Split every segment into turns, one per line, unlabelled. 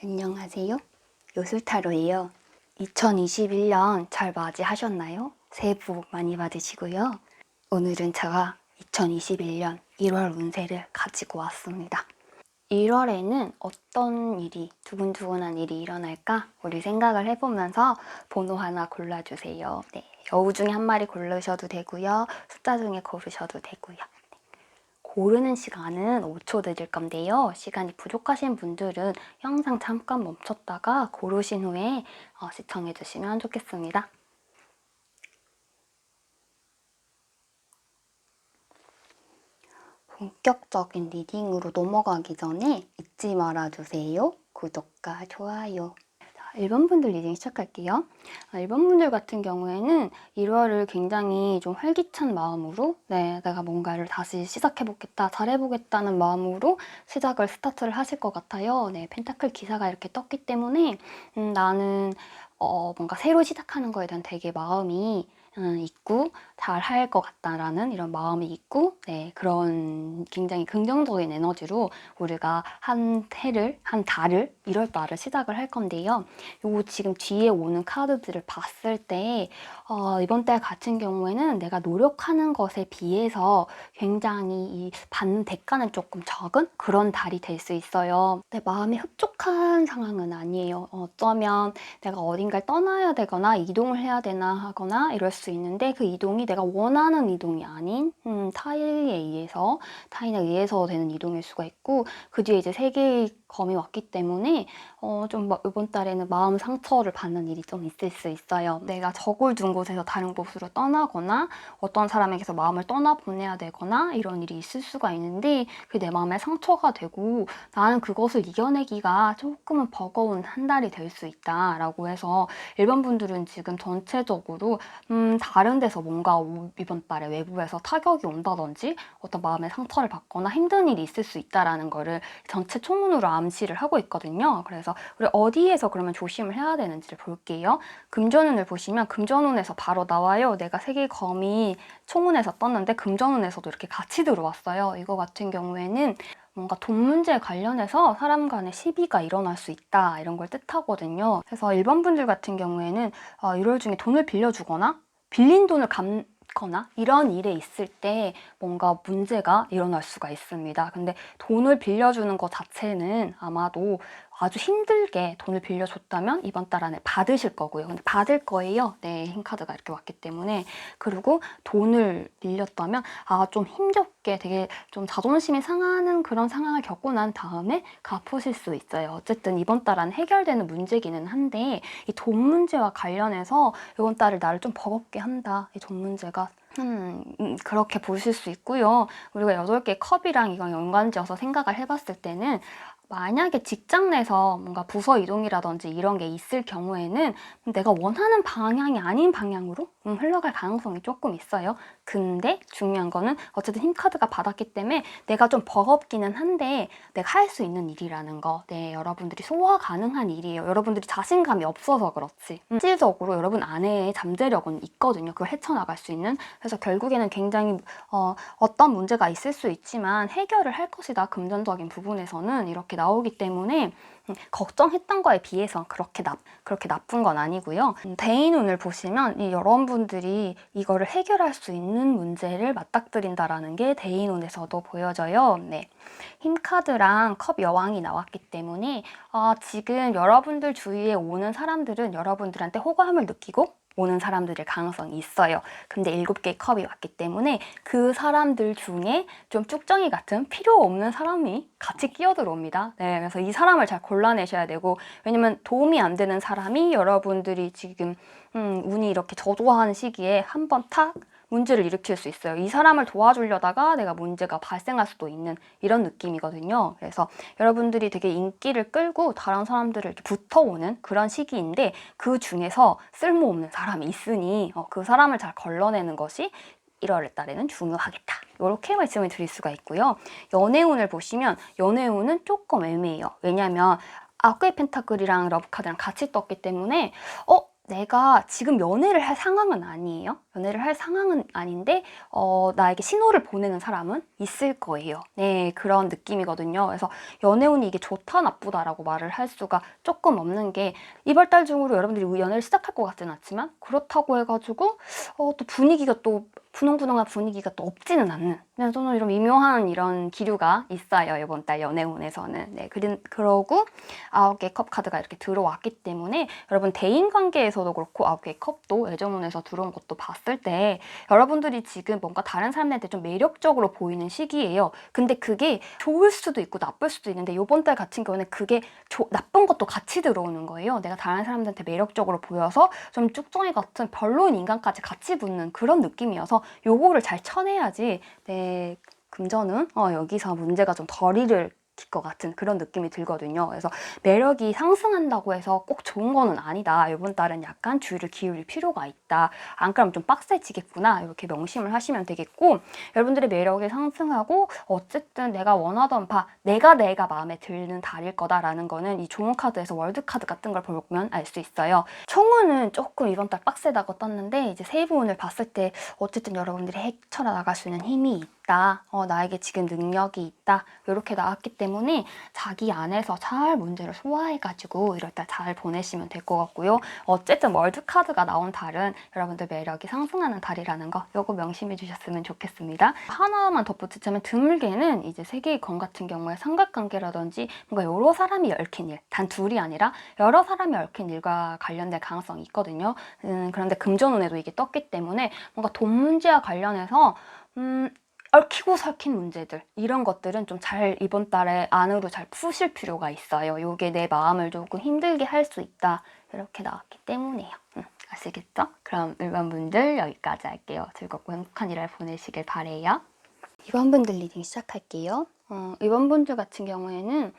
안녕하세요. 요술타로예요. 2021년 잘 맞이하셨나요? 새해 복 많이 받으시고요. 오늘은 제가 2021년 1월 운세를 가지고 왔습니다. 1월에는 어떤 일이, 두근두근한 일이 일어날까? 우리 생각을 해보면서 번호 하나 골라주세요. 네, 여우 중에 한 마리 고르셔도 되고요. 숫자 중에 고르셔도 되고요. 고르는 시간은 5초 드릴 건데요. 시간이 부족하신 분들은 영상 잠깐 멈췄다가 고르신 후에 시청해 주시면 좋겠습니다. 본격적인 리딩으로 넘어가기 전에 잊지 말아주세요. 구독과 좋아요. 1번 분들 리딩 시작할게요. 1번 분들 같은 경우에는 1월을 굉장히 좀 활기찬 마음으로 내가 뭔가를 다시 시작해보겠다, 잘해보겠다는 마음으로 스타트를 하실 것 같아요. 펜타클 기사가 이렇게 떴기 때문에 나는 뭔가 새로 시작하는 거에 대한 되게 마음이 있고 잘 할 것 같다라는 이런 마음이 있고 그런 굉장히 긍정적인 에너지로 우리가 한 달을 1월 달을 시작을 할 건데요. 요거 지금 뒤에 오는 카드들을 봤을 때 이번 달 같은 경우에는 내가 노력하는 것에 비해서 굉장히 이 받는 대가는 조금 적은 그런 달이 될 수 있어요. 내 마음이 흡족한 상황은 아니에요. 어쩌면 내가 어딘가를 떠나야 되거나 이동을 해야 되나 하거나 이럴 수 있는데 그 이동이 내가 원하는 이동이 아닌 타인에 의해서 되는 이동일 수가 있고 그 뒤에 이제 세계의 검이 왔기 때문에 좀 이번 달에는 마음 상처를 받는 일이 좀 있을 수 있어요. 내가 적을 둔 곳에서 다른 곳으로 떠나거나 어떤 사람에게서 마음을 떠나보내야 되거나 이런 일이 있을 수가 있는데 그게 내 마음에 상처가 되고 나는 그것을 이겨내기가 조금은 버거운 한 달이 될 수 있다라고 해서 일반 분들은 지금 전체적으로 다른 데서 뭔가 이번 달에 외부에서 타격이 온다든지 어떤 마음의 상처를 받거나 힘든 일이 있을 수 있다라는 거를 전체 총론으로 암시를 하고 있거든요. 그래서 우리 어디에서 그러면 조심을 해야 되는지를 볼게요. 금전운을 보시면 금전운에서 바로 나와요. 내가 세계 검이 총운에서 떴는데 금전운에서도 이렇게 같이 들어왔어요. 이거 같은 경우에는 뭔가 돈 문제에 관련해서 사람 간의 시비가 일어날 수 있다 이런 걸 뜻하거든요. 그래서 일반 분들 같은 경우에는 1월 중에 돈을 빌려주거나 빌린 돈을 갚거나 이런 일에 있을 때 뭔가 문제가 일어날 수가 있습니다. 근데 돈을 빌려주는 것 자체는 아마도 아주 힘들게 돈을 빌려줬다면 이번 달 안에 받으실 거고요. 근데 받을 거예요. 네, 흰카드가 이렇게 왔기 때문에. 그리고 돈을 빌렸다면 좀 힘겹게 되게 좀 자존심이 상하는 그런 상황을 겪고 난 다음에 갚으실 수 있어요. 어쨌든 이번 달 안에 해결되는 문제기는 한데 이 돈 문제와 관련해서 이번 달을 나를 좀 버겁게 한다. 이 돈 문제가 그렇게 보실 수 있고요. 우리가 8개의 컵이랑 이건 연관지어서 생각을 해봤을 때는 만약에 직장 내서 뭔가 부서 이동이라든지 이런 게 있을 경우에는 내가 원하는 방향이 아닌 방향으로 흘러갈 가능성이 조금 있어요. 근데 중요한 거는 어쨌든 힘카드가 받았기 때문에 내가 좀 버겁기는 한데 내가 할 수 있는 일이라는 거. 네, 여러분들이 소화 가능한 일이에요. 여러분들이 자신감이 없어서 그렇지. 실질적으로 여러분 안에 잠재력은 있거든요. 그걸 헤쳐나갈 수 있는. 그래서 결국에는 굉장히 어떤 문제가 있을 수 있지만 해결을 할 것이다. 금전적인 부분에서는 이렇게 나오기 때문에 걱정했던 거에 비해서 그렇게 나쁜 건 아니고요. 대인운을 보시면 여러분들이 이거를 해결할 수 있는 문제를 맞닥뜨린다라는 게 대인운에서도 보여져요. 네. 힘카드랑 컵 여왕이 나왔기 때문에 지금 여러분들 주위에 오는 사람들은 여러분들한테 호감을 느끼고 오는 사람들일 가능성이 있어요. 근데 7개의 컵이 왔기 때문에 그 사람들 중에 좀 쭉정이 같은 필요 없는 사람이 같이 끼어들어옵니다. 네, 그래서 이 사람을 잘 골라내셔야 되고 왜냐면 도움이 안 되는 사람이 여러분들이 지금 운이 이렇게 저조한 시기에 한번 탁 문제를 일으킬 수 있어요. 이 사람을 도와주려다가 내가 문제가 발생할 수도 있는 이런 느낌이거든요. 그래서 여러분들이 되게 인기를 끌고 다른 사람들을 이렇게 붙어오는 그런 시기인데 그 중에서 쓸모없는 사람이 있으니 그 사람을 잘 걸러내는 것이 1월 달에는 중요하겠다. 이렇게 말씀을 드릴 수가 있고요. 연애운을 보시면 연애운은 조금 애매해요. 왜냐면 아크의 펜타클이랑 러브카드랑 같이 떴기 때문에 내가 지금 연애를 할 상황은 아니에요. 연애를 할 상황은 아닌데 나에게 신호를 보내는 사람은 있을 거예요. 네, 그런 느낌이거든요. 그래서 연애운이 이게 좋다 나쁘다라고 말을 할 수가 조금 없는 게 이번 달 중으로 여러분들이 연애를 시작할 것 같지는 않지만 그렇다고 해가지고 또 분위기가 또 분홍분홍한 분위기가 또 없지는 않는 그냥 저는 이런 미묘한 이런 기류가 있어요. 이번 달 연애운에서는. 네, 그러고 9개의 컵 카드가 이렇게 들어왔기 때문에 여러분 대인관계에서도 그렇고 9개의 컵도 애정운에서 들어온 것도 봤을 때 여러분들이 지금 뭔가 다른 사람들한테 좀 매력적으로 보이는 시기예요. 근데 그게 좋을 수도 있고 나쁠 수도 있는데 이번 달 같은 경우는 그게 나쁜 것도 같이 들어오는 거예요. 내가 다른 사람들한테 매력적으로 보여서 좀 쭉정이 같은 별로인 인간까지 같이 붙는 그런 느낌이어서 요거를 잘 쳐내야지 내 금전은 여기서 문제가 좀 덜 일을 것 같은 그런 느낌이 들거든요. 그래서 매력이 상승한다고 해서 꼭 좋은 거는 아니다. 이번 달은 약간 주의를 기울일 필요가 있다. 안 그러면 좀 빡세지겠구나. 이렇게 명심을 하시면 되겠고 여러분들의 매력이 상승하고 어쨌든 내가 원하던 바 내가 마음에 드는 달일 거다라는 거는 이 좋은 카드에서 월드카드 같은 걸 보면 알 수 있어요. 총운은 조금 이번 달 빡세다고 떴는데 이제 세부운을 봤을 때 어쨌든 여러분들이 헤쳐나 나갈 수 있는 힘이 있다. 나에게 지금 능력이 있다. 이렇게 나왔기 때문에 자기 안에서 잘 문제를 소화해가지고 이럴 때 잘 보내시면 될 것 같고요. 어쨌든 월드카드가 나온 달은 여러분들 매력이 상승하는 달이라는 거 요거 명심해 주셨으면 좋겠습니다. 하나만 덧붙이자면 드물게는 이제 세계의 건 같은 경우에 삼각관계라든지 뭔가 여러 사람이 얽힌 일, 단 둘이 아니라 여러 사람이 얽힌 일과 관련된 가능성이 있거든요. 그런데 금전운에도 이게 떴기 때문에 뭔가 돈 문제와 관련해서 얽히고 설킨 문제들 이런 것들은 좀 잘 이번 달에 안으로 잘 푸실 필요가 있어요. 요게 내 마음을 조금 힘들게 할 수 있다 이렇게 나왔기 때문에요. 아시겠죠? 그럼 일반 분들 여기까지 할게요. 즐겁고 행복한 일을 보내시길 바래요. 2번 분들 리딩 시작할게요. 2번 분들 같은 경우에는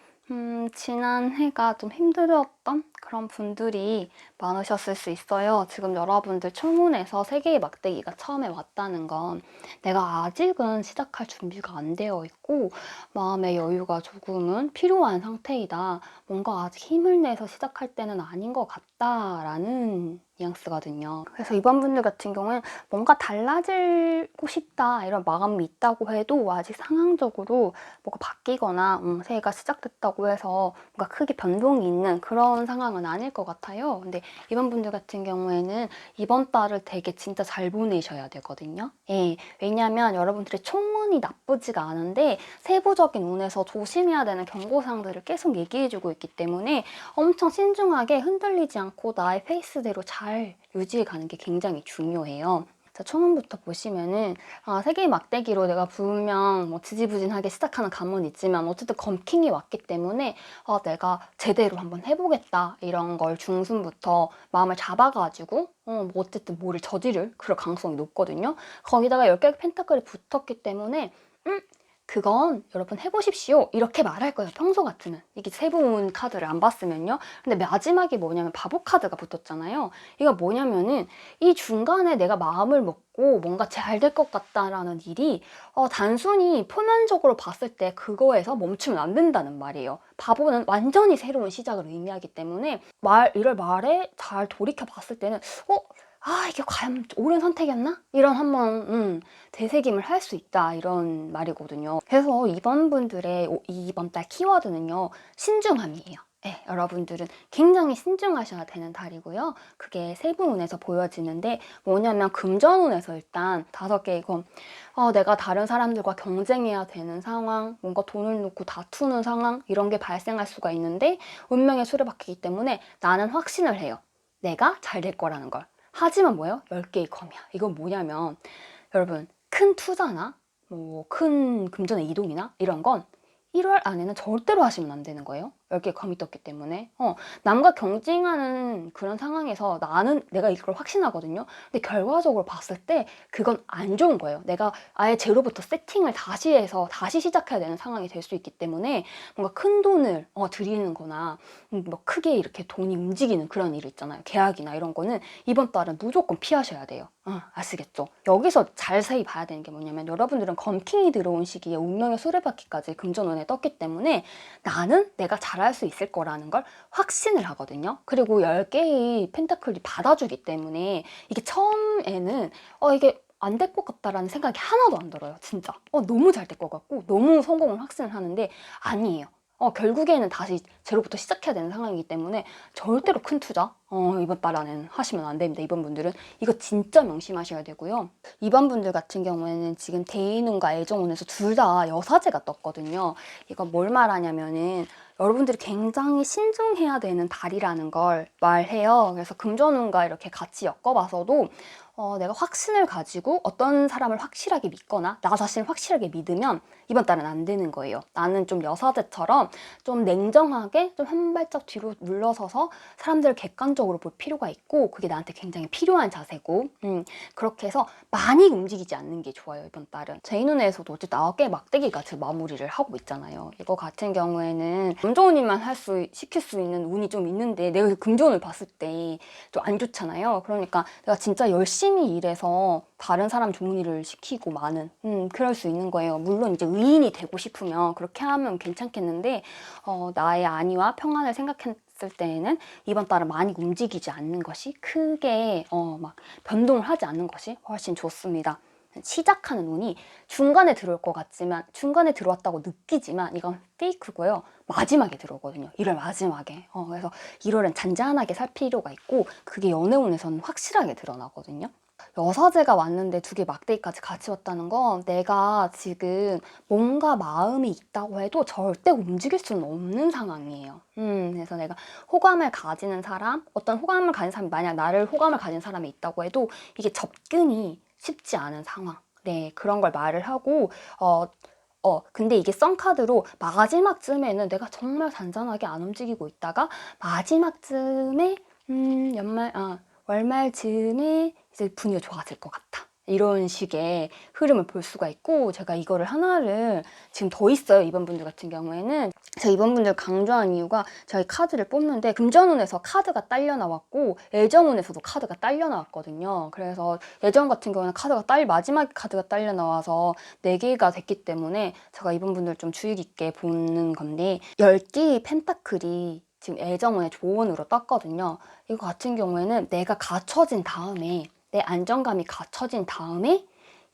지난 해가 좀 힘들었던 그런 분들이 많으셨을 수 있어요. 지금 여러분들 청운에서 세계의 막대기가 처음에 왔다는 건 내가 아직은 시작할 준비가 안 되어 있고 마음의 여유가 조금은 필요한 상태이다. 뭔가 아직 힘을 내서 시작할 때는 아닌 것 같다라는 뉘앙스거든요. 그래서 이번 분들 같은 경우는 뭔가 달라지고 싶다 이런 마음이 있다고 해도 아직 상황적으로 뭐가 바뀌거나 새해가 시작됐다고 해서 뭔가 크게 변동이 있는 그런 상황은 아닐 것 같아요. 근데 이번 분들 같은 경우에는 이번 달을 되게 진짜 잘 보내셔야 되거든요. 예, 왜냐하면 여러분들의 총운이 나쁘지가 않은데 세부적인 운에서 조심해야 되는 경고사항들을 계속 얘기해주고 있기 때문에 엄청 신중하게 흔들리지 않고 나의 페이스대로 잘 유지해 가는 게 굉장히 중요해요. 자, 초문부터 보시면은 세계의 막대기로 내가 분명 뭐 지지부진하게 시작하는 감은 있지만 어쨌든 검킹이 왔기 때문에 내가 제대로 한번 해보겠다 이런 걸 중순부터 마음을 잡아가지고 뭐 어쨌든 뭐를 저지를 그럴 가능성이 높거든요. 거기다가 10개의 펜타클이 붙었기 때문에 그건 여러분 해보십시오 이렇게 말할 거예요. 평소 같으면 이게 세부운 카드를 안 봤으면요. 근데 마지막에 뭐냐면 바보 카드가 붙었잖아요. 이거 뭐냐면은 이 중간에 내가 마음을 먹고 뭔가 잘 될 것 같다라는 일이 단순히 표면적으로 봤을 때 그거에서 멈추면 안 된다는 말이에요. 바보는 완전히 새로운 시작을 의미하기 때문에 이럴 말에 잘 돌이켜 봤을 때는 이게 과연 옳은 선택이었나? 이런 한번 되새김을 할 수 있다 이런 말이거든요. 그래서 이번 분들의 이번 달 키워드는요. 신중함이에요. 네, 여러분들은 굉장히 신중하셔야 되는 달이고요. 그게 세부운에서 보여지는데 뭐냐면 금전운에서 일단 5개의 검 내가 다른 사람들과 경쟁해야 되는 상황, 뭔가 돈을 놓고 다투는 상황 이런 게 발생할 수가 있는데 운명의 수레바퀴이기 때문에 나는 확신을 해요. 내가 잘 될 거라는 걸. 하지만 뭐예요? 10개의 검이야. 이건 뭐냐면 여러분 큰 투자나 뭐 큰 금전의 이동이나 이런 건 1월 안에는 절대로 하시면 안 되는 거예요. 10개의 검이 떴기 때문에 남과 경쟁하는 그런 상황에서 내가 이걸 확신하거든요. 근데 결과적으로 봤을 때 그건 안 좋은 거예요. 내가 아예 제로부터 세팅을 다시 해서 다시 시작해야 되는 상황이 될 수 있기 때문에 뭔가 큰 돈을 들이는 거나 뭐 크게 이렇게 돈이 움직이는 그런 일 있잖아요. 계약이나 이런 거는 이번 달은 무조건 피하셔야 돼요. 아시겠죠? 여기서 자세히 봐야 되는 게 뭐냐면 여러분들은 검킹이 들어온 시기에 운명의 수레바퀴까지 금전운에 떴기 때문에 나는 내가 잘 잘할 수 있을 거라는 걸 확신을 하거든요. 그리고 10개의 펜타클이 받아주기 때문에 이게 처음에는 이게 안 될 것 같다라는 생각이 하나도 안 들어요. 진짜 너무 잘 될 것 같고 너무 성공을 확신을 하는데 아니에요. 결국에는 다시 제로부터 시작해야 되는 상황이기 때문에 절대로 큰 투자 이번 달 안에는 하시면 안 됩니다. 이번 분들은 이거 진짜 명심하셔야 되고요. 이번 분들 같은 경우에는 지금 대인운과 애정운에서 둘 다 여사제가 떴거든요. 이거 뭘 말하냐면은 여러분들이 굉장히 신중해야 되는 달이라는 걸 말해요. 그래서 금전운과 이렇게 같이 엮어봐서도 내가 확신을 가지고 어떤 사람을 확실하게 믿거나 나 자신을 확실하게 믿으면 이번 달은 안 되는 거예요. 나는 좀 여사제처럼 좀 냉정하게 좀 한 발짝 뒤로 물러서서 사람들을 객관적으로 볼 필요가 있고 그게 나한테 굉장히 필요한 자세고 그렇게 해서 많이 움직이지 않는 게 좋아요. 이번 달은 제 눈에서도 어쨌든 9개 막대기가 제 마무리를 하고 있잖아요. 이거 같은 경우에는 금전운이만 시킬 수 있는 운이 좀 있는데 내가 금전운을 봤을 때 좀 안 좋잖아요. 그러니까 내가 진짜 열심히 일해서 다른 사람 좋은 일을 시키고 많은 그럴 수 있는 거예요. 물론 이제 의인이 되고 싶으면 그렇게 하면 괜찮겠는데 나의 안위와 평안을 생각했을 때에는 이번 달은 많이 움직이지 않는 것이 크게 막 변동을 하지 않는 것이 훨씬 좋습니다. 시작하는 운이 중간에 들어올 것 같지만 중간에 들어왔다고 느끼지만 이건 페이크고요. 마지막에 들어오거든요. 1월 마지막에. 그래서 1월은 잔잔하게 살 필요가 있고 그게 연애운에서는 확실하게 드러나거든요. 여사제가 왔는데 2개 막대기까지 같이 왔다는 건 내가 지금 뭔가 마음이 있다고 해도 절대 움직일 수는 없는 상황이에요. 그래서 내가 호감을 가지는 사람, 어떤 호감을 가진 사람이 만약 나를 호감을 가진 사람이 있다고 해도 이게 접근이 쉽지 않은 상황. 네, 그런 걸 말을 하고 근데 이게 썬카드로 마지막쯤에는 내가 정말 잔잔하게 안 움직이고 있다가 마지막쯤에 월말쯤에 이제 분위기가 좋아질 것 같다. 이런 식의 흐름을 볼 수가 있고 제가 이거를 하나를 지금 더 있어요. 이번 분들 같은 경우에는 제가 이번 분들 강조한 이유가 저희 카드를 뽑는데 금전운에서 카드가 딸려 나왔고 애정운에서도 카드가 딸려 나왔거든요. 그래서 애정 같은 경우는 마지막 카드가 딸려 나와서 4개가 됐기 때문에 제가 이번 분들 좀 주의 깊게 보는 건데 10개의 펜타클이 지금 애정운의 조언으로 떴거든요. 이거 같은 경우에는 내가 갖춰진 다음에 내 안정감이 갖춰진 다음에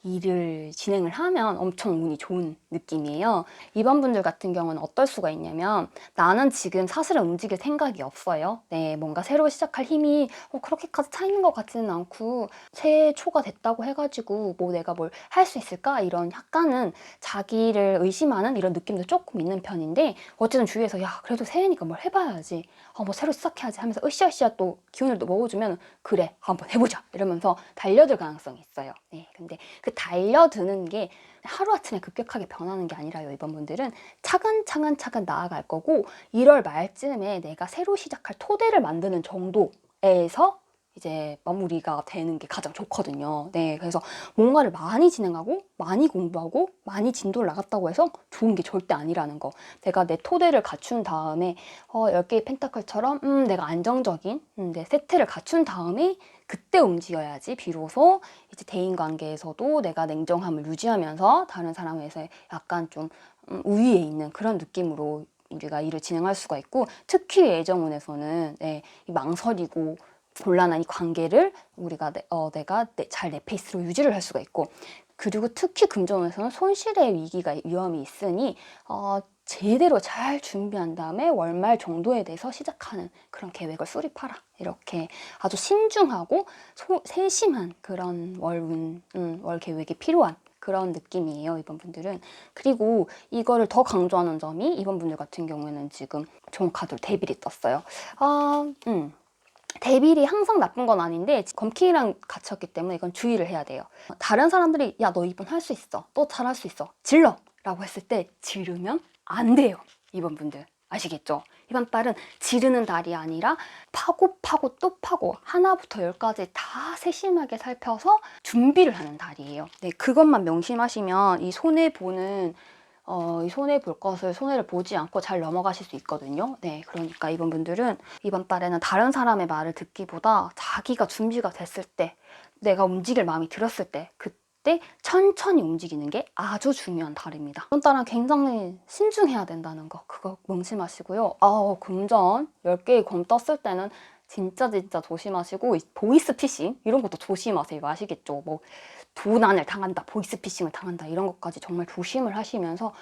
일을 진행을 하면 엄청 운이 좋은 느낌이에요. 이번 분들 같은 경우는 어떨 수가 있냐면 나는 지금 사실은 움직일 생각이 없어요. 네, 뭔가 새로 시작할 힘이 그렇게까지 차 있는 것 같지는 않고 새해 초가 됐다고 해가지고 뭐 내가 뭘 할 수 있을까? 이런 약간은 자기를 의심하는 이런 느낌도 조금 있는 편인데 어쨌든 주위에서 야 그래도 새해니까 뭘 해봐야지 뭐 새로 시작해야지 하면서 으쌰으쌰 또 기운을 또 먹어주면 그래 한번 해보자 이러면서 달려들 가능성이 있어요. 네, 근데 그 달려드는 게 하루아침에 급격하게 변하는 게 아니라요. 이번 분들은 차근차근 나아갈 거고 1월 말쯤에 내가 새로 시작할 토대를 만드는 정도에서 이제 마무리가 되는 게 가장 좋거든요. 네, 그래서 뭔가를 많이 진행하고 많이 공부하고 많이 진도를 나갔다고 해서 좋은 게 절대 아니라는 거. 내가 내 토대를 갖춘 다음에 10개의 펜타클처럼 내가 안정적인 내 세트를 갖춘 다음에 그때 움직여야지 비로소 이제 대인관계에서도 내가 냉정함을 유지하면서 다른 사람에서 약간 좀 우위에 있는 그런 느낌으로 우리가 일을 진행할 수가 있고 특히 애정운에서는 이 망설이고 곤란한 이 관계를 우리가 내가 잘 내 페이스로 유지를 할 수가 있고 그리고 특히 금전운에서는 손실의 위험이 있으니 제대로 잘 준비한 다음에 월말 정도에 대해서 시작하는 그런 계획을 수립하라. 이렇게 아주 신중하고 세심한 그런 월 계획이 필요한 그런 느낌이에요. 이번 분들은. 그리고 이거를 더 강조하는 점이 이번 분들 같은 경우에는 지금 좋은 카드로 데빌이 떴어요. 데빌이 항상 나쁜 건 아닌데 검킹이랑 갇혔기 때문에 이건 주의를 해야 돼요. 다른 사람들이 야 너 이번 할 수 있어. 너 잘할 수 있어. 질러! 라고 했을 때 지르면 안 돼요. 이번 분들 아시겠죠? 이번 달은 지르는 달이 아니라 파고 또 파고 하나부터 10까지 다 세심하게 살펴서 준비를 하는 달이에요. 네, 그것만 명심하시면 이 손해 볼 것을 손해를 보지 않고 잘 넘어가실 수 있거든요. 네, 그러니까 이번 분들은 이번 달에는 다른 사람의 말을 듣기보다 자기가 준비가 됐을 때 내가 움직일 마음이 들었을 때 때 천천히 움직이는 게 아주 중요한 달입니다. 이번 달은 굉장히 신중해야 된다는 거, 그거 명심하시고요. 금전 10개의 검 떴을 때는 진짜 조심하시고, 보이스피싱 이런 것도 조심하세요. 아시겠죠? 뭐 도난을 당한다, 보이스피싱을 당한다, 이런 것까지 정말 조심을 하시면서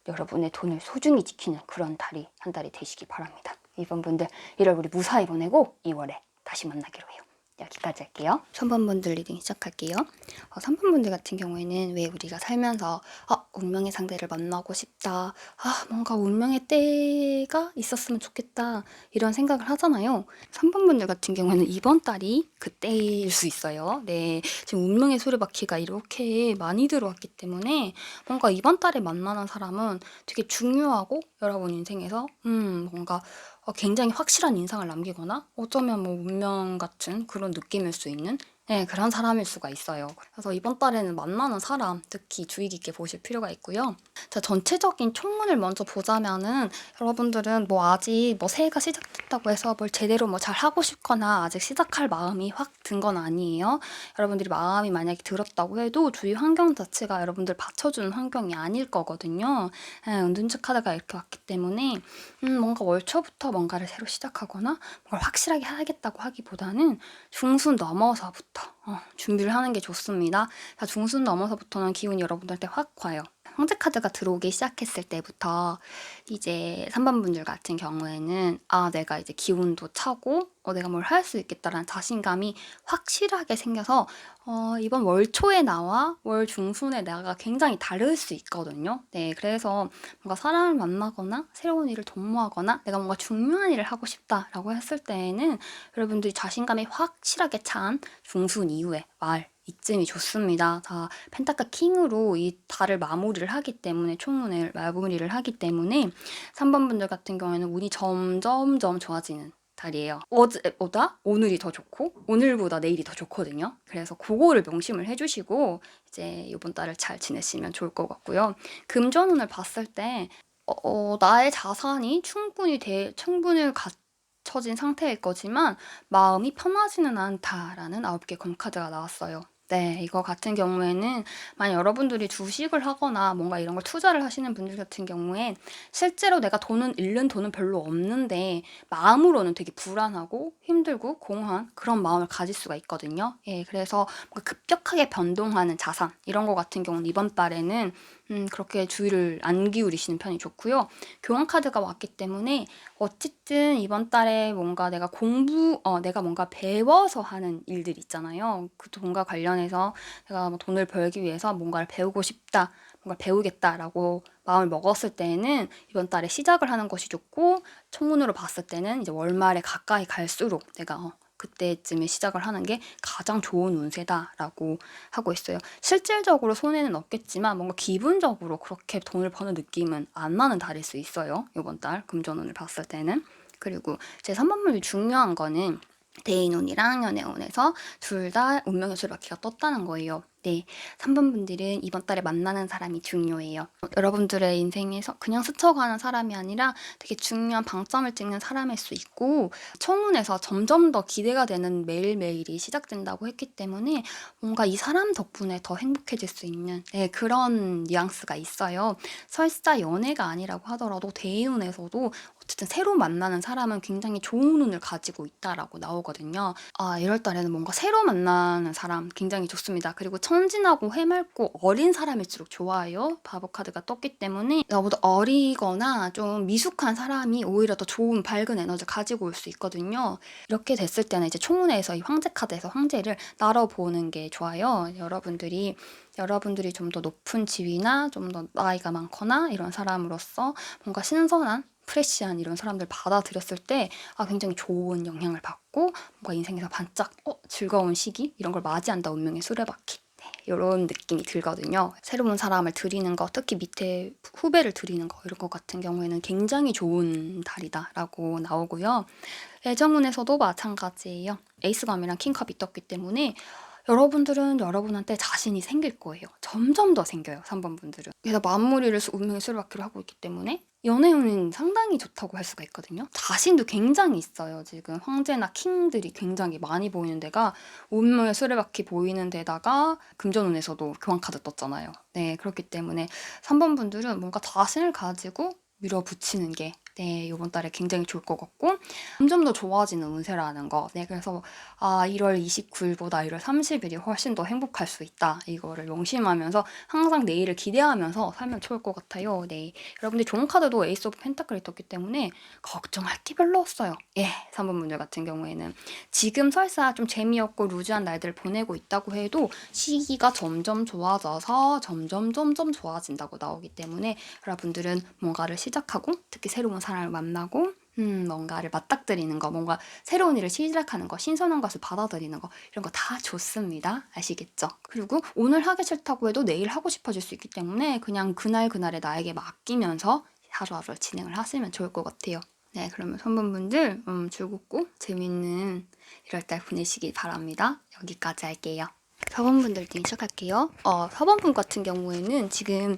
여러분의 돈을 소중히 지키는 그런 달이 한 달이 되시기 바랍니다. 이번 분들 1월 우리 무사히 보내고 2월에 다시 만나기로 해요. 여기까지 할게요. 3번 분들 리딩 시작할게요. 3번 분들 같은 경우에는 왜 우리가 살면서 운명의 상대를 만나고 싶다, 뭔가 운명의 때가 있었으면 좋겠다, 이런 생각을 하잖아요. 3번 분들 같은 경우에는 이번 달이 그때일 수 있어요. 네, 지금 운명의 수레바퀴가 이렇게 많이 들어왔기 때문에 뭔가 이번 달에 만나는 사람은 되게 중요하고 여러분 인생에서 뭔가 굉장히 확실한 인상을 남기거나 어쩌면 뭐 운명 같은 그런 느낌일 수 있는 그런 사람일 수가 있어요. 그래서 이번 달에는 만나는 사람 특히 주의 깊게 보실 필요가 있고요. 자, 전체적인 총문을 먼저 보자면은 여러분들은 뭐 아직 뭐 새해가 시작됐다고 해서 뭘 제대로 뭐 잘 하고 싶거나 아직 시작할 마음이 확 든 건 아니에요. 여러분들이 마음이 만약에 들었다고 해도 주위 환경 자체가 여러분들 받쳐주는 환경이 아닐 거거든요. 은둔자 카드가 이렇게 왔기 때문에 뭔가 월초부터 뭔가를 새로 시작하거나 뭔가 확실하게 하겠다고 하기보다는 중순 넘어서부터 준비를 하는 게 좋습니다. 자, 중순 넘어서부터는 기운이 여러분들한테 확 와요. 황제 카드가 들어오기 시작했을 때부터 이제 3번 분들 같은 경우에는 내가 이제 기운도 차고 내가 뭘 할 수 있겠다라는 자신감이 확실하게 생겨서 이번 월 초에 나와 월 중순에 내가 굉장히 다를 수 있거든요. 네, 그래서 뭔가 사람을 만나거나 새로운 일을 도모하거나 내가 뭔가 중요한 일을 하고 싶다라고 했을 때에는 여러분들이 자신감이 확실하게 찬 중순 이후에 말 이쯤이 좋습니다. 자, 펜타클 킹으로 이 달을 마무리를 하기 때문에, 총문을 마무리를 하기 때문에 3번 분들 같은 경우에는 운이 점점점 좋아지는 달이에요. 어제보다 오늘이 더 좋고 오늘보다 내일이 더 좋거든요. 그래서 그거를 명심을 해주시고 이제 이번 달을 잘 지내시면 좋을 것 같고요. 금전운을 봤을 때 나의 자산이 충분히 갖춰진 상태일 거지만 마음이 편하지는 않다라는 9개 검카드가 나왔어요. 네, 이거 같은 경우에는 만약 여러분들이 주식을 하거나 뭔가 이런 걸 투자를 하시는 분들 같은 경우에 실제로 내가 잃는 돈은 별로 없는데 마음으로는 되게 불안하고 힘들고 공허한 그런 마음을 가질 수가 있거든요. 그래서 뭔가 급격하게 변동하는 자산 이런 거 같은 경우는 이번 달에는 그렇게 주의를 안 기울이시는 편이 좋고요. 교환 카드가 왔기 때문에 어쨌든 이번 달에 뭔가 내가 뭔가 배워서 하는 일들 있잖아요. 그 돈과 관련해서 내가 뭐 돈을 벌기 위해서 뭔가를 배우고 싶다, 뭔가 배우겠다라고 마음을 먹었을 때는 이번 달에 시작을 하는 것이 좋고, 총문으로 봤을 때는 이제 월말에 가까이 갈수록 내가 그때쯤에 시작을 하는 게 가장 좋은 운세다라고 하고 있어요. 실질적으로 손해는 없겠지만 뭔가 기분적으로 그렇게 돈을 버는 느낌은 안 나는 달일 수 있어요. 이번 달 금전운을 봤을 때는. 그리고 제 3번물이 중요한 거는 대인운이랑 연애운에서 둘 다 운명의 수레바퀴가 떴다는 거예요. 네, 3번 분들은 이번 달에 만나는 사람이 중요해요. 여러분들의 인생에서 그냥 스쳐가는 사람이 아니라 되게 중요한 방점을 찍는 사람일 수 있고, 청운에서 점점 더 기대가 되는 매일매일이 시작된다고 했기 때문에 뭔가 이 사람 덕분에 더 행복해질 수 있는 그런 뉘앙스가 있어요. 설사 연애가 아니라고 하더라도 대인운에서도 어쨌든 새로 만나는 사람은 굉장히 좋은 운을 가지고 있다라고 나오거든요. 1월 달에는 뭔가 새로 만나는 사람 굉장히 좋습니다. 그리고 천진하고 해맑고 어린 사람일수록 좋아요. 바보 카드가 떴기 때문에 나보다 어리거나 좀 미숙한 사람이 오히려 더 좋은 밝은 에너지를 가지고 올 수 있거든요. 이렇게 됐을 때는 이제 총운에서 이 황제 카드에서 황제를 나눠보는 게 좋아요. 여러분들이 좀 더 높은 지위나 좀 더 나이가 많거나 이런 사람으로서 뭔가 신선한 프레시한 이런 사람들 받아들였을 때 굉장히 좋은 영향을 받고 뭔가 인생에서 반짝 즐거운 시기 이런 걸 맞이한다, 운명의 수레바퀴. 이런 느낌이 들거든요. 새로운 사람을 들이는 거, 특히 밑에 후배를 들이는 거 이런 것 같은 경우에는 굉장히 좋은 달이다라고 나오고요. 애정운에서도 마찬가지예요. 에이스감이랑 킹컵이 떴기 때문에 여러분들은 여러분한테 자신이 생길 거예요. 점점 더 생겨요, 3번 분들은. 그래서 마무리를 운명의 수레바퀴로 하고 있기 때문에 연애운은 상당히 좋다고 할 수가 있거든요. 자신도 굉장히 있어요. 지금 황제나 킹들이 굉장히 많이 보이는 데가 운명의 수레바퀴 보이는 데다가 금전운에서도 교환카드 떴잖아요. 네, 그렇기 때문에 3번 분들은 뭔가 자신을 가지고 밀어붙이는 게 이번 달에 굉장히 좋을 것 같고 점점 더 좋아지는 운세라는 거. 네, 그래서 1월 29일보다 1월 30일이 훨씬 더 행복할 수 있다. 이거를 명심하면서 항상 내일을 기대하면서 살면 좋을 것 같아요. 네. 여러분들 좋은 카드도 에이스 오브 펜타클이 떴기 때문에 걱정할 게 별로 없어요. 3번 분들 같은 경우에는 지금 설사 좀 재미없고 루즈한 날들을 보내고 있다고 해도 시기가 점점 좋아져서 점점 좋아진다고 나오기 때문에 여러분들은 뭔가를 시작하고 특히 새로운 사람을 만나고 뭔가를 맞닥뜨리는 거, 뭔가 새로운 일을 시작하는 거, 신선한 것을 받아들이는 거 이런 거 다 좋습니다. 아시겠죠? 그리고 오늘 하기 싫다고 해도 내일 하고 싶어질 수 있기 때문에 그냥 그날그날에 나에게 맡기면서 하루하루 진행을 하시면 좋을 것 같아요. 네, 그러면 선분분들 즐겁고 재밌는 1월달 보내시길 바랍니다. 여기까지 할게요. 4번분들 리딩 시작할게요. 4번분 같은 경우에는 지금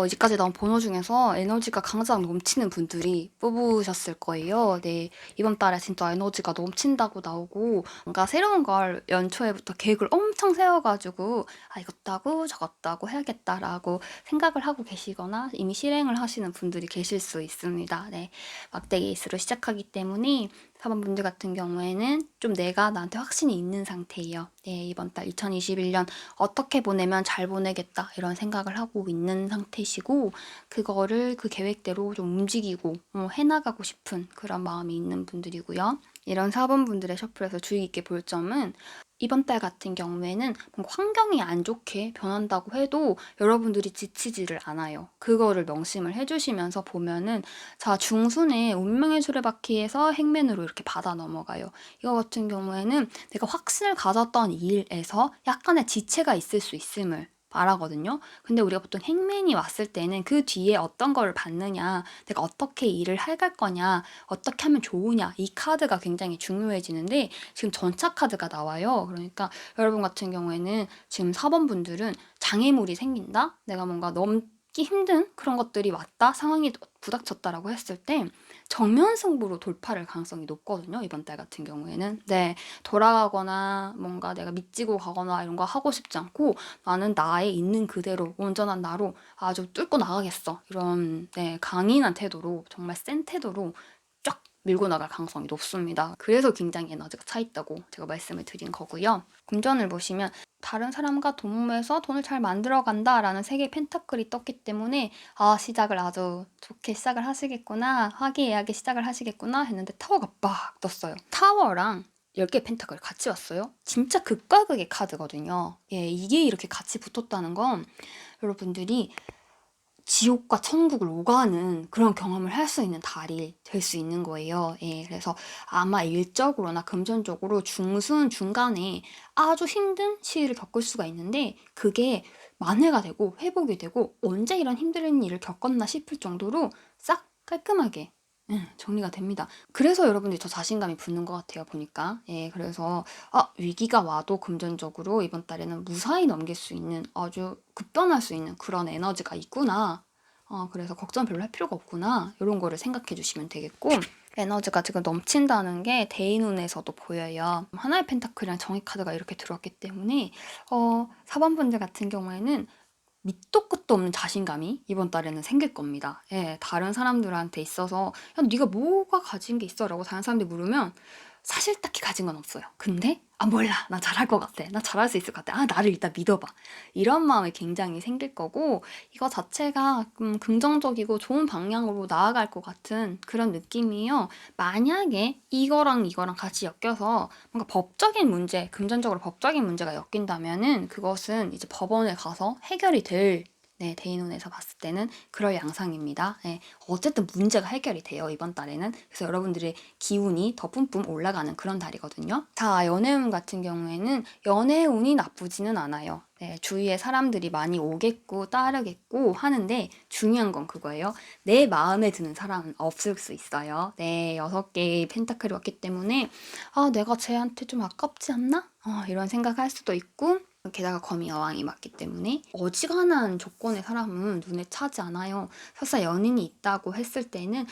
이제까지 나온 번호 중에서 에너지가 가장 넘치는 분들이 뽑으셨을 거예요. 네, 이번 달에 진짜 에너지가 넘친다고 나오고 뭔가 새로운 걸 연초에부터 계획을 엄청 세워가지고 이것도 저것도 해야겠다라고 생각을 하고 계시거나 이미 실행을 하시는 분들이 계실 수 있습니다. 네, 막대기스로 시작하기 때문에 4번 분들 같은 경우에는 좀 내가 나한테 확신이 있는 상태예요. 네, 이번 달 2021년 어떻게 보내면 잘 보내겠다 이런 생각을 하고 있는 상태시고 그거를 그 계획대로 좀 움직이고 해나가고 싶은 그런 마음이 있는 분들이고요. 이런 4번 분들의 셔플에서 주의 깊게 볼 점은 이번 달 같은 경우에는 뭔가 환경이 안 좋게 변한다고 해도 여러분들이 지치지를 않아요. 그거를 명심을 해주시면서 보면은 자, 중순에 운명의 수레바퀴에서 행맨으로 이렇게 받아 넘어가요. 이거 같은 경우에는 내가 확신을 가졌던 일에서 약간의 지체가 있을 수 있음을 말하거든요. 근데 우리가 보통 행맨이 왔을 때는 그 뒤에 어떤 거를 받느냐, 내가 어떻게 일을 해갈 거냐, 어떻게 하면 좋으냐, 이 카드가 굉장히 중요해지는데 지금 전차 카드가 나와요. 그러니까 여러분 같은 경우에는 지금 4번 분들은 장애물이 생긴다? 내가 뭔가 넘기 힘든 그런 것들이 왔다? 상황이 부닥쳤다라고 했을 때 정면 승부로 돌파를 가능성이 높거든요. 이번 달 같은 경우에는. 네, 돌아가거나 뭔가 내가 미치고 가거나 이런 거 하고 싶지 않고 나는 나의 있는 그대로 온전한 나로 아주 뚫고 나가겠어. 이런 강인한 태도로 정말 센 태도로 쫙 밀고 나갈 가능성이 높습니다. 그래서 굉장히 에너지가 차 있다고 제가 말씀을 드린 거고요. 금전을 보시면 다른 사람과 동무해서 돈을 잘 만들어 간다라는 세 개의 펜타클이 떴기 때문에 시작을 아주 좋게 시작을 하시겠구나, 화기애애하게 시작을 하시겠구나 했는데 타워가 빡 떴어요. 타워랑 10개의 펜타클 같이 왔어요. 진짜 극과 극의 카드거든요. 이게 이렇게 같이 붙었다는 건 여러분들이 지옥과 천국을 오가는 그런 경험을 할 수 있는 달이 될 수 있는 거예요. 그래서 아마 일적으로나 금전적으로 중순 중간에 아주 힘든 시기를 겪을 수가 있는데 그게 만회가 되고 회복이 되고 언제 이런 힘든 일을 겪었나 싶을 정도로 싹 깔끔하게 정리가 됩니다. 그래서 여러분들이 더 자신감이 붙는 것 같아요, 보니까. 그래서 위기가 와도 금전적으로 이번 달에는 무사히 넘길 수 있는 아주 급변할 수 있는 그런 에너지가 있구나. 그래서 걱정 별로 할 필요가 없구나. 이런 거를 생각해 주시면 되겠고 에너지가 지금 넘친다는 게 대인운에서도 보여요. 하나의 펜타클이랑 정의 카드가 이렇게 들어왔기 때문에 4번 분들 같은 경우에는 밑도 끝도 없는 자신감이 이번 달에는 생길 겁니다. 다른 사람들한테 있어서 야, 네가 뭐가 가진 게 있어? 라고 다른 사람들이 물으면 사실 딱히 가진 건 없어요. 근데 몰라. 나 잘할 것 같아. 나 잘할 수 있을 것 같아. 나를 일단 믿어봐. 이런 마음이 굉장히 생길 거고 이거 자체가 긍정적이고 좋은 방향으로 나아갈 것 같은 그런 느낌이에요. 만약에 이거랑 이거랑 같이 엮여서 뭔가 법적인 문제, 금전적으로 법적인 문제가 엮인다면은 그것은 이제 법원에 가서 해결이 될 대인운에서 봤을 때는 그럴 양상입니다. 어쨌든 문제가 해결이 돼요, 이번 달에는. 그래서 여러분들의 기운이 더 뿜뿜 올라가는 그런 달이거든요. 자, 연애운 같은 경우에는 연애운이 나쁘지는 않아요. 주위에 사람들이 많이 오겠고 따르겠고 하는데 중요한 건 그거예요. 내 마음에 드는 사람은 없을 수 있어요. 6개의 펜타클이 왔기 때문에 내가 쟤한테 좀 아깝지 않나? 이런 생각할 수도 있고 게다가 거미 여왕이 맞기 때문에 어지간한 조건의 사람은 눈에 차지 않아요. 설사 연인이 있다고 했을 때는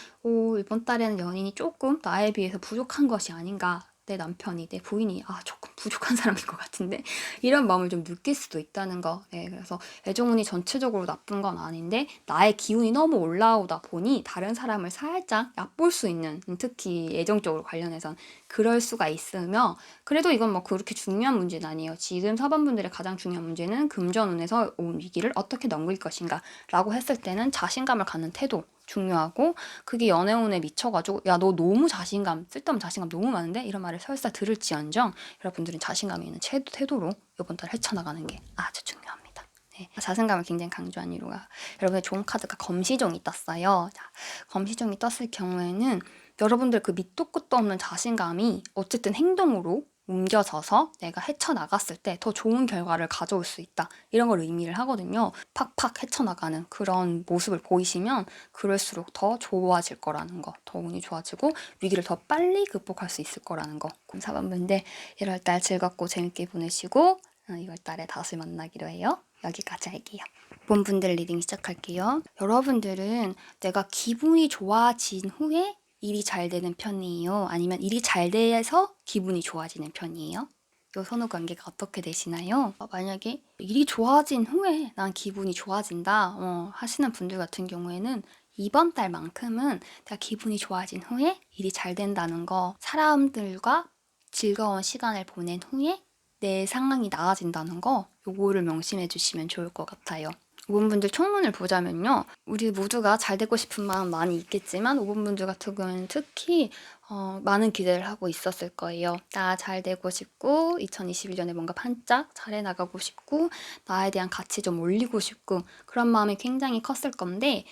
이번 달에는 연인이 조금 나에 비해서 부족한 것이 아닌가, 내 남편이, 내 부인이 조금 부족한 사람인 것 같은데 이런 마음을 좀 느낄 수도 있다는 거. 네, 그래서 애정운이 전체적으로 나쁜 건 아닌데 나의 기운이 너무 올라오다 보니 다른 사람을 살짝 얕볼 수 있는, 특히 애정적으로 관련해선 그럴 수가 있으며, 그래도 이건 뭐 그렇게 중요한 문제는 아니에요. 지금 사번분들의 가장 중요한 문제는 금전운에서 온 위기를 어떻게 넘길 것인가 라고 했을 때는 자신감을 갖는 태도 중요하고, 그게 연애운에 미쳐가지고 야 너 너무 자신감, 쓸데없는 자신감 너무 많은데 이런 말을 설사 들을지언정 여러분들은 자신감이 있는 태도로 이번 달 헤쳐나가는 게 아주 중요합니다. 네, 자신감을 굉장히 강조한 이유가, 여러분의 좋은 카드가 검시종이 떴어요. 자, 검시종이 떴을 경우에는 여러분들 그 밑도 끝도 없는 자신감이 어쨌든 행동으로 옮겨져서 내가 헤쳐나갔을 때 더 좋은 결과를 가져올 수 있다, 이런 걸 의미를 하거든요. 팍팍 헤쳐나가는 그런 모습을 보이시면 그럴수록 더 좋아질 거라는 거, 더 운이 좋아지고 위기를 더 빨리 극복할 수 있을 거라는 거. 4번분들 1월달 즐겁고 재밌게 보내시고 2월달에 다시 만나기로 해요. 여기까지 할게요. 본분들 리딩 시작할게요. 여러분들은 내가 기분이 좋아진 후에 일이 잘 되는 편이에요? 아니면 일이 잘 돼서 기분이 좋아지는 편이에요? 요 선후 관계가 어떻게 되시나요? 만약에 일이 좋아진 후에 난 기분이 좋아진다 하시는 분들 같은 경우에는 이번 달만큼은 내가 기분이 좋아진 후에 일이 잘 된다는 거, 사람들과 즐거운 시간을 보낸 후에 내 상황이 나아진다는 거, 요거를 명심해 주시면 좋을 것 같아요. 5번분들 총문을 보자면요. 우리 모두가 잘 되고 싶은 마음 많이 있겠지만 5번분들 같은 경우는 특히 많은 기대를 하고 있었을 거예요. 나 잘 되고 싶고 2021년에 뭔가 반짝 잘해 나가고 싶고 나에 대한 가치 좀 올리고 싶고 그런 마음이 굉장히 컸을 건데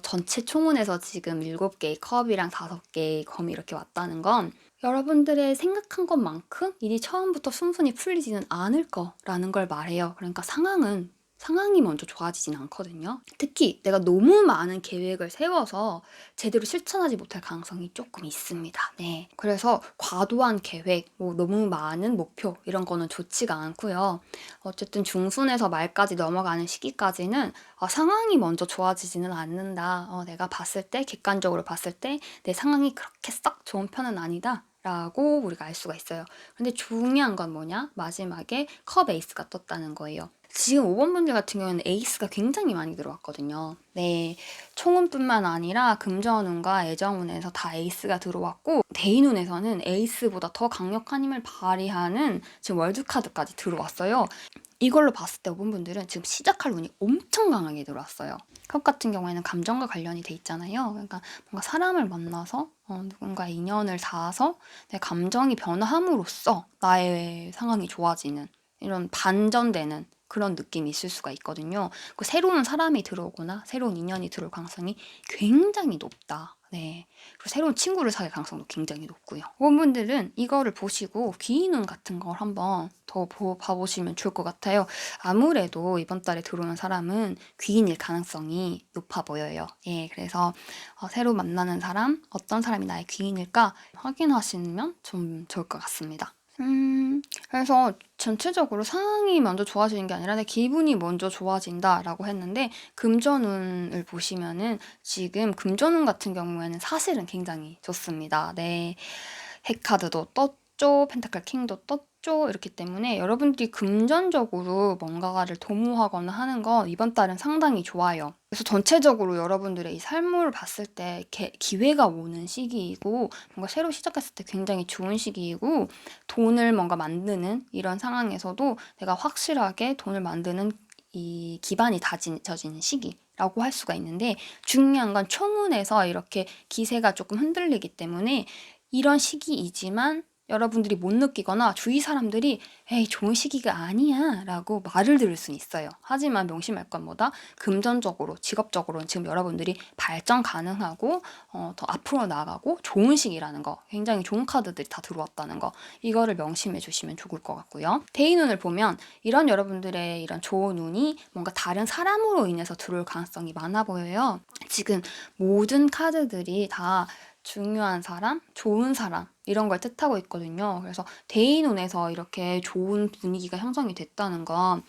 전체 총운에서 지금 7개의 컵이랑 5개의 검이 이렇게 왔다는 건 여러분들의 생각한 것만큼 일이 처음부터 순순히 풀리지는 않을 거라는 걸 말해요. 그러니까 상황이 먼저 좋아지진 않거든요. 특히 내가 너무 많은 계획을 세워서 제대로 실천하지 못할 가능성이 조금 있습니다. 네. 그래서 과도한 계획, 너무 많은 목표 이런 거는 좋지가 않고요. 어쨌든 중순에서 말까지 넘어가는 시기까지는 상황이 먼저 좋아지지는 않는다. 내가 봤을 때, 객관적으로 봤을 때 내 상황이 그렇게 썩 좋은 편은 아니다. 라고 우리가 알 수가 있어요. 근데 중요한 건 뭐냐? 마지막에 컵 에이스가 떴다는 거예요. 지금 5번분들 같은 경우는 에이스가 굉장히 많이 들어왔거든요. 네, 총운뿐만 아니라 금전운과 애정운에서 다 에이스가 들어왔고 대인운에서는 에이스보다 더 강력한 힘을 발휘하는 지금 월드카드까지 들어왔어요. 이걸로 봤을 때 5번분들은 지금 시작할 운이 엄청 강하게 들어왔어요. 컵 같은 경우에는 감정과 관련이 돼 있잖아요. 그러니까 뭔가 사람을 만나서 누군가 인연을 닿아서 내 감정이 변화함으로써 나의 상황이 좋아지는, 이런 반전되는 그런 느낌이 있을 수가 있거든요. 그 새로운 사람이 들어오거나 새로운 인연이 들어올 가능성이 굉장히 높다. 네. 그리고 새로운 친구를 사귈 가능성도 굉장히 높고요. 그분들은 이거를 보시고 귀인운 같은 걸 한번 더 봐보시면 좋을 것 같아요. 아무래도 이번 달에 들어오는 사람은 귀인일 가능성이 높아 보여요. 예, 그래서 새로 만나는 사람, 어떤 사람이 나의 귀인일까 확인하시면 좀 좋을 것 같습니다. 그래서 전체적으로 상황이 먼저 좋아지는 게 아니라 내 기분이 먼저 좋아진다라고 했는데, 금전운을 보시면은 지금 금전운 같은 경우에는 사실은 굉장히 좋습니다. 네, 핵카드도 떴죠, 펜타클 킹도 떴죠. 이렇기 때문에 여러분들이 금전적으로 뭔가를 도모하거나 하는 건 이번 달은 상당히 좋아요. 그래서 전체적으로 여러분들의 이 삶을 봤을 때 기회가 오는 시기이고 뭔가 새로 시작했을 때 굉장히 좋은 시기이고, 돈을 뭔가 만드는 이런 상황에서도 내가 확실하게 돈을 만드는 이 기반이 다져지는 시기라고 할 수가 있는데, 중요한 건 총운에서 이렇게 기세가 조금 흔들리기 때문에 이런 시기이지만 여러분들이 못 느끼거나 주위 사람들이 에이 좋은 시기가 아니야 라고 말을 들을 수는 있어요. 하지만 명심할 건 뭐다? 금전적으로, 직업적으로는 지금 여러분들이 발전 가능하고 더 앞으로 나가고 좋은 시기라는 거, 굉장히 좋은 카드들이 다 들어왔다는 거, 이거를 명심해 주시면 좋을 것 같고요. 대인운을 보면 이런 여러분들의 이런 좋은 운이 뭔가 다른 사람으로 인해서 들어올 가능성이 많아 보여요. 지금 모든 카드들이 다 중요한 사람, 좋은 사람 이런 걸 뜻하고 있거든요. 그래서 대인운에서 이렇게 좋은 분위기가 형성이 됐다는 건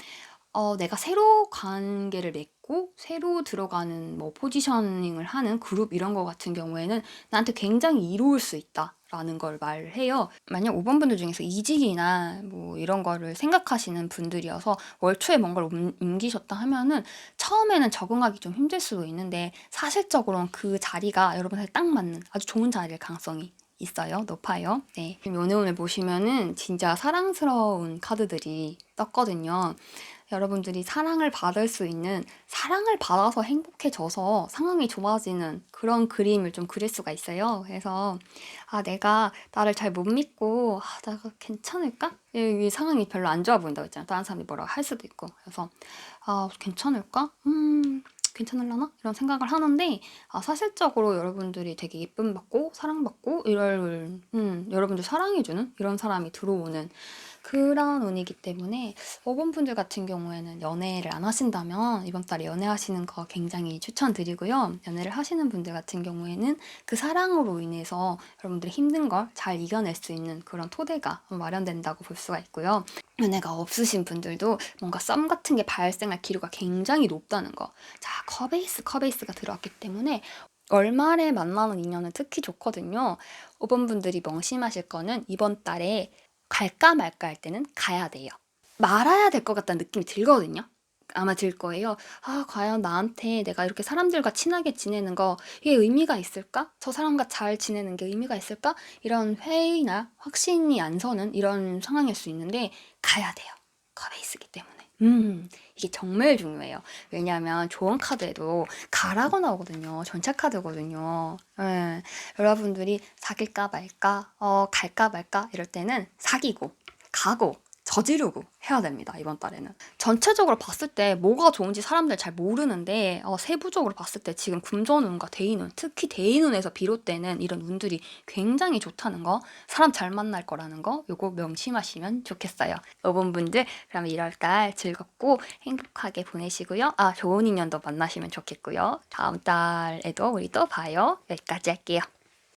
내가 새로 관계를 맺고 새로 들어가는 뭐 포지셔닝을 하는 그룹 이런 거 같은 경우에는 나한테 굉장히 이로울 수 있다라는 걸 말해요. 만약 5번 분들 중에서 이직이나 뭐 이런 거를 생각하시는 분들이어서 월초에 뭔가를 옮기셨다 하면은 처음에는 적응하기 좀 힘들 수도 있는데 사실적으로는 그 자리가 여러분한테 딱 맞는 아주 좋은 자리일 가능성이 있어요. 높아요. 네. 오늘 보시면은 진짜 사랑스러운 카드들이 떴거든요. 여러분들이 사랑을 받을 수 있는, 사랑을 받아서 행복해져서 상황이 좋아지는 그런 그림을 좀 그릴 수가 있어요. 그래서 내가 나를 잘 못 믿고 내가 괜찮을까? 이 상황이 별로 안 좋아 보인다고 했잖아. 다른 사람이 뭐라고 할 수도 있고. 그래서 괜찮을까? 괜찮을라나? 이런 생각을 하는데 사실적으로 여러분들이 되게 예쁨 받고 사랑받고 여러분들 사랑해주는 이런 사람이 들어오는 그런 운이기 때문에 5번 분들 같은 경우에는 연애를 안 하신다면 이번 달에 연애하시는 거 굉장히 추천드리고요. 연애를 하시는 분들 같은 경우에는 그 사랑으로 인해서 여러분들이 힘든 걸 잘 이겨낼 수 있는 그런 토대가 마련된다고 볼 수가 있고요. 연애가 없으신 분들도 뭔가 썸 같은 게 발생할 기류가 굉장히 높다는 거. 자, 커베이스가 들어왔기 때문에 월말에 만나는 인연은 특히 좋거든요. 5번 분들이 명심하실 거는 이번 달에 갈까 말까 할 때는 가야 돼요. 말아야 될 것 같다는 느낌이 들거든요. 아마 들 거예요. 과연 나한테 내가 이렇게 사람들과 친하게 지내는 거 이게 의미가 있을까? 저 사람과 잘 지내는 게 의미가 있을까? 이런 회의나 확신이 안 서는 이런 상황일 수 있는데 가야 돼요. 커베이스기 때문에. 이게 정말 중요해요. 왜냐하면 좋은 카드에도 가라고 나오거든요. 전체 카드거든요. 예, 여러분들이 사귈까 말까, 갈까 말까 이럴 때는 사귀고, 가고, 저지르고 해야 됩니다. 이번 달에는. 전체적으로 봤을 때 뭐가 좋은지 사람들 잘 모르는데 세부적으로 봤을 때 지금 금전운과 대인운, 특히 대인운에서 비롯되는 이런 운들이 굉장히 좋다는 거, 사람 잘 만날 거라는 거 요거 명심하시면 좋겠어요. 5번 분들 그러면 1월달 즐겁고 행복하게 보내시고요. 좋은 인연도 만나시면 좋겠고요. 다음 달에도 우리 또 봐요. 여기까지 할게요.